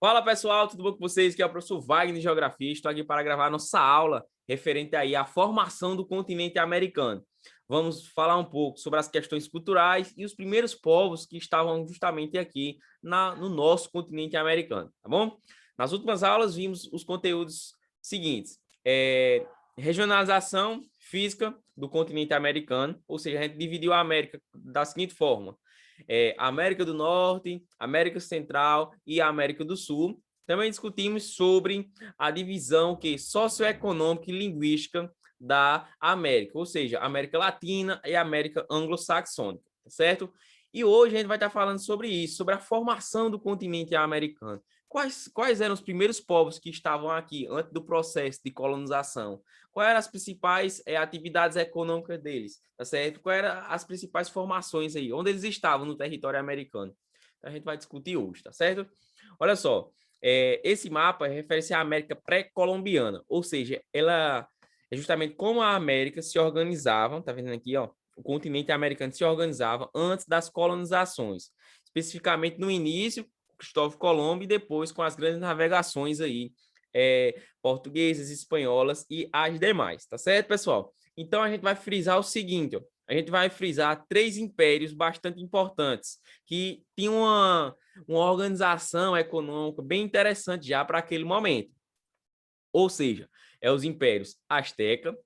Fala pessoal, tudo bom com vocês? Aqui é o professor Wagner de Geografia. Estou aqui para gravar nossa aula referente aí à formação do continente americano. Vamos falar um pouco sobre as questões culturais e os primeiros povos que estavam justamente aqui no nosso continente americano, tá bom? Nas últimas aulas vimos os conteúdos seguintes: regionalização física do continente americano, ou seja, a gente dividiu a América da seguinte forma: América do Norte, América Central e América do Sul. Também discutimos sobre a divisão socioeconômica e linguística da América, ou seja, América Latina e América Anglo-Saxônica, certo? E hoje a gente vai estar falando sobre isso, sobre a formação do continente americano. Quais eram os primeiros povos que estavam aqui antes do processo de colonização? Quais eram as principais atividades econômicas deles, tá certo? Quais eram as principais formações aí, onde eles estavam no território americano? Então, a gente vai discutir hoje, tá certo? Olha só, esse mapa refere-se à América pré-colombiana, ou seja, ela é justamente como a América se organizava, tá vendo aqui, ó? O continente americano se organizava antes das colonizações, especificamente no início, Cristóvão Colombo, e depois com as grandes navegações aí, portuguesas, espanholas e as demais, tá certo, pessoal? Então, a gente vai frisar o seguinte, ó, a gente vai frisar três impérios bastante importantes, que tinham uma organização econômica bem interessante já para aquele momento. Ou seja, os impérios Azteca,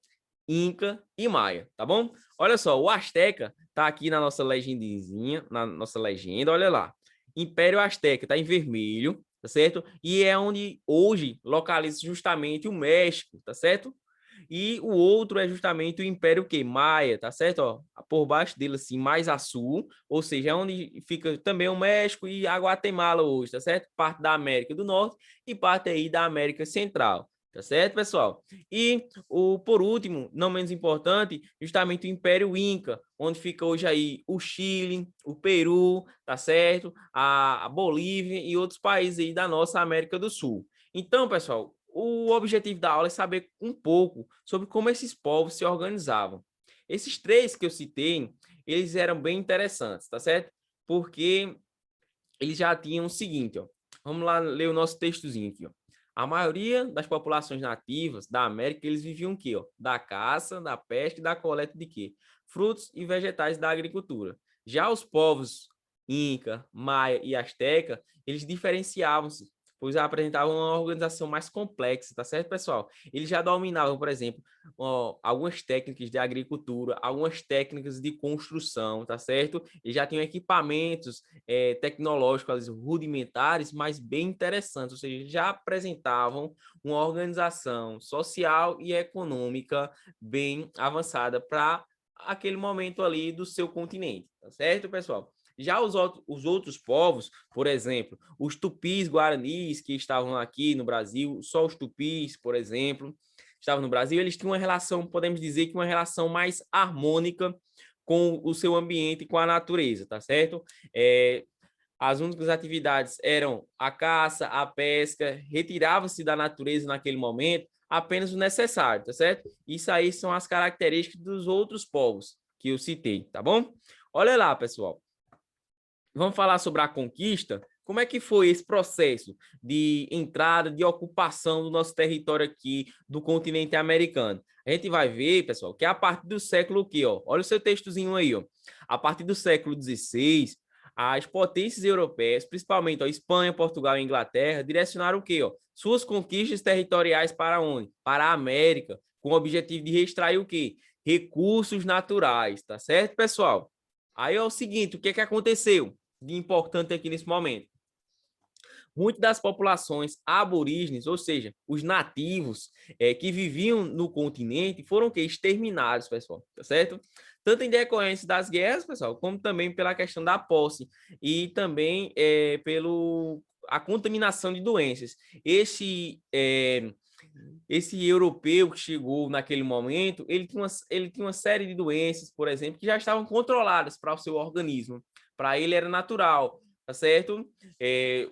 Inca e Maia, tá bom? Olha só, o Azteca tá aqui na nossa legendazinha, na nossa legenda, olha lá. Império Azteca tá em vermelho, tá certo? E é onde hoje localiza justamente o México, tá certo? E o outro é justamente o Império Maia, tá certo? Ó, por baixo dele, assim, mais a sul, ou seja, é onde fica também o México e a Guatemala hoje, tá certo? Parte da América do Norte e parte aí da América Central. Tá certo, pessoal? E por último, não menos importante, justamente o Império Inca, onde fica hoje aí o Chile, o Peru, tá certo? A Bolívia e outros países aí da nossa América do Sul. Então, pessoal, o objetivo da aula é saber um pouco sobre como esses povos se organizavam. Esses três que eu citei, eles eram bem interessantes, tá certo? Porque eles já tinham o seguinte, ó. Vamos lá ler o nosso textozinho aqui, ó. A maioria das populações nativas da América, eles viviam o quê, ó? Da caça, da pesca e da coleta de quê? Frutos e vegetais da agricultura. Já os povos Inca, Maia e Azteca, eles diferenciavam-se, pois apresentavam uma organização mais complexa, tá certo, pessoal? Eles já dominavam, por exemplo, algumas técnicas de agricultura, algumas técnicas de construção, tá certo? Eles já tinham equipamentos tecnológicos rudimentares, mas bem interessantes, ou seja, já apresentavam uma organização social e econômica bem avançada para aquele momento ali do seu continente, tá certo, pessoal? Já os outros povos, por exemplo, os tupis guaranis que estavam aqui no Brasil, só os tupis, por exemplo, estavam no Brasil, eles tinham uma relação, podemos dizer que uma relação mais harmônica com o seu ambiente e com a natureza, tá certo? As únicas atividades eram a caça, a pesca, retirava-se da natureza naquele momento apenas o necessário, tá certo? Isso aí são as características dos outros povos que eu citei, tá bom? Olha lá, pessoal. Vamos falar sobre a conquista. Como é que foi esse processo de entrada, de ocupação do nosso território aqui, do continente americano? A gente vai ver, pessoal, que a partir do século o quê, ó? Olha o seu textozinho aí, ó. A partir do século XVI, as potências europeias, principalmente a Espanha, Portugal e Inglaterra, direcionaram o quê, ó? Suas conquistas territoriais para onde? Para a América, com o objetivo de extrair o quê? Recursos naturais, tá certo, pessoal? Aí é o seguinte, o que aconteceu de importante aqui nesse momento? Muitas das populações aborígenes, ou seja, os nativos que viviam no continente, foram que exterminados, pessoal, tá certo? Tanto em decorrência das guerras, pessoal, como também pela questão da posse e também pelo a contaminação de doenças. Esse europeu que chegou naquele momento, ele tinha uma série de doenças, por exemplo, que já estavam controladas para o seu organismo. Para ele era natural, tá certo?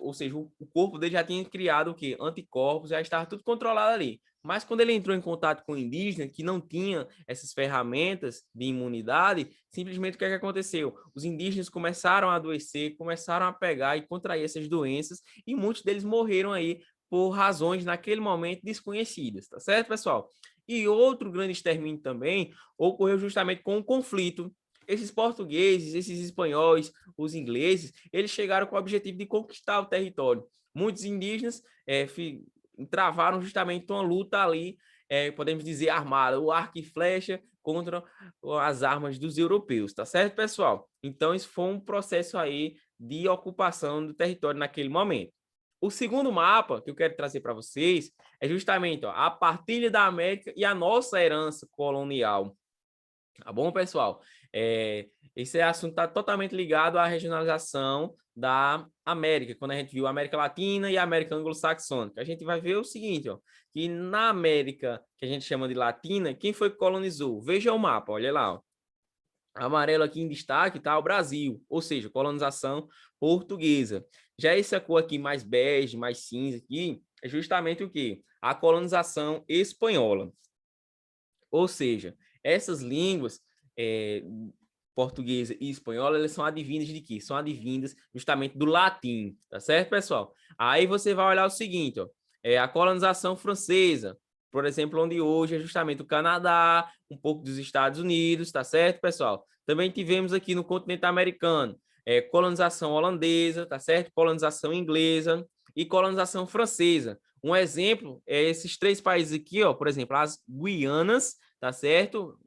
Ou seja, o corpo dele já tinha criado o quê? Anticorpos, já estava tudo controlado ali. Mas quando ele entrou em contato com o indígena, que não tinha essas ferramentas de imunidade, simplesmente o que é que aconteceu? Os indígenas começaram a adoecer, começaram a pegar e contrair essas doenças, e muitos deles morreram aí por razões, naquele momento, desconhecidas, tá certo, pessoal? E outro grande extermínio também ocorreu justamente com o conflito. Esses portugueses, esses espanhóis, os ingleses, eles chegaram com o objetivo de conquistar o território. Muitos indígenas travaram justamente uma luta ali, podemos dizer, armada, o arco e flecha contra as armas dos europeus, tá certo, pessoal? Então, isso foi um processo aí de ocupação do território naquele momento. O segundo mapa que eu quero trazer para vocês é justamente a partilha da América e a nossa herança colonial. Tá bom, pessoal? Esse assunto está totalmente ligado à regionalização da América, quando a gente viu a América Latina e a América Anglo-Saxônica. A gente vai ver o seguinte, ó, que na América, que a gente chama de Latina, quem foi que colonizou? Veja o mapa, olha lá, ó. Amarelo aqui em destaque está o Brasil, ou seja, colonização portuguesa. Já essa cor aqui mais bege, mais cinza aqui, é justamente o quê? A colonização espanhola. Ou seja, essas línguas, portuguesa e espanhola, elas são advindas de quê? São advindas justamente do latim, tá certo, pessoal? Aí você vai olhar o seguinte, ó, a colonização francesa, por exemplo, onde hoje é justamente o Canadá, um pouco dos Estados Unidos, tá certo, pessoal? Também tivemos aqui no continente americano, colonização holandesa, tá certo? Colonização inglesa e colonização francesa. Um exemplo é esses três países aqui, ó, por exemplo, as Guianas, tá certo?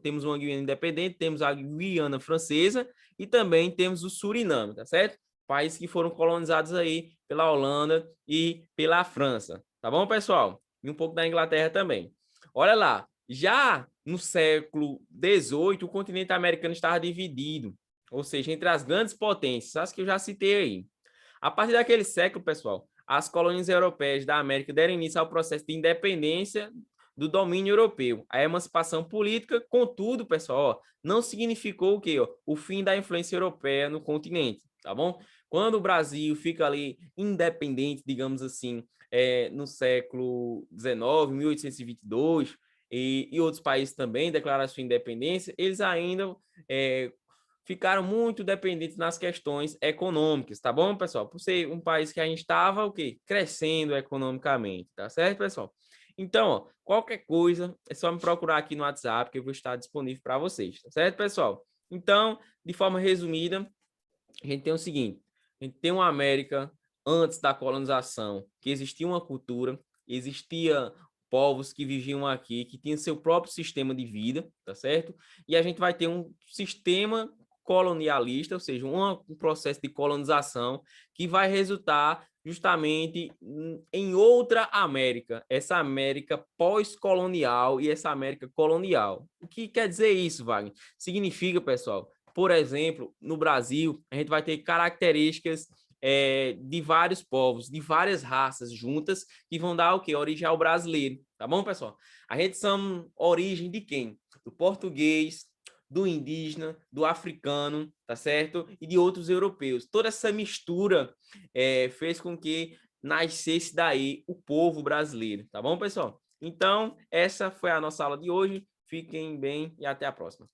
Temos uma Guiana independente, temos a Guiana francesa e também temos o Suriname, tá certo? Países que foram colonizados aí pela Holanda e pela França, tá bom, pessoal? E um pouco da Inglaterra também. Olha lá, já no século XVIII, o continente americano estava dividido, ou seja, entre as grandes potências, as que eu já citei aí. A partir daquele século, pessoal, as colônias europeias da América deram início ao processo de independência do domínio europeu. A emancipação política, contudo, pessoal, ó, não significou o quê? Ó, o fim da influência europeia no continente, tá bom? Quando o Brasil fica ali independente, digamos assim, no século XIX, 1822, e outros países também declararam sua independência, eles ainda ficaram muito dependentes nas questões econômicas, tá bom, pessoal? Por ser um país que a gente estava, o quê? Crescendo economicamente, tá certo, pessoal? Então, ó, qualquer coisa, é só me procurar aqui no WhatsApp, que eu vou estar disponível para vocês, tá certo, pessoal? Então, de forma resumida, a gente tem o seguinte, a gente tem uma América antes da colonização, que existia uma cultura, existia povos que viviam aqui, que tinham seu próprio sistema de vida, tá certo? E a gente vai ter um sistema colonialista, ou seja, um processo de colonização que vai resultar justamente em outra América, essa América pós-colonial e essa América colonial. O que quer dizer isso, Wagner? Significa, pessoal, por exemplo, no Brasil, a gente vai ter características de vários povos, de várias raças juntas, que vão dar o quê? Origem ao brasileiro, tá bom, pessoal? A gente são origem de quem? Do português, do indígena, do africano, tá certo? E de outros europeus. Toda essa mistura fez com que nascesse daí o povo brasileiro, tá bom, pessoal? Então, essa foi a nossa aula de hoje. Fiquem bem e até a próxima.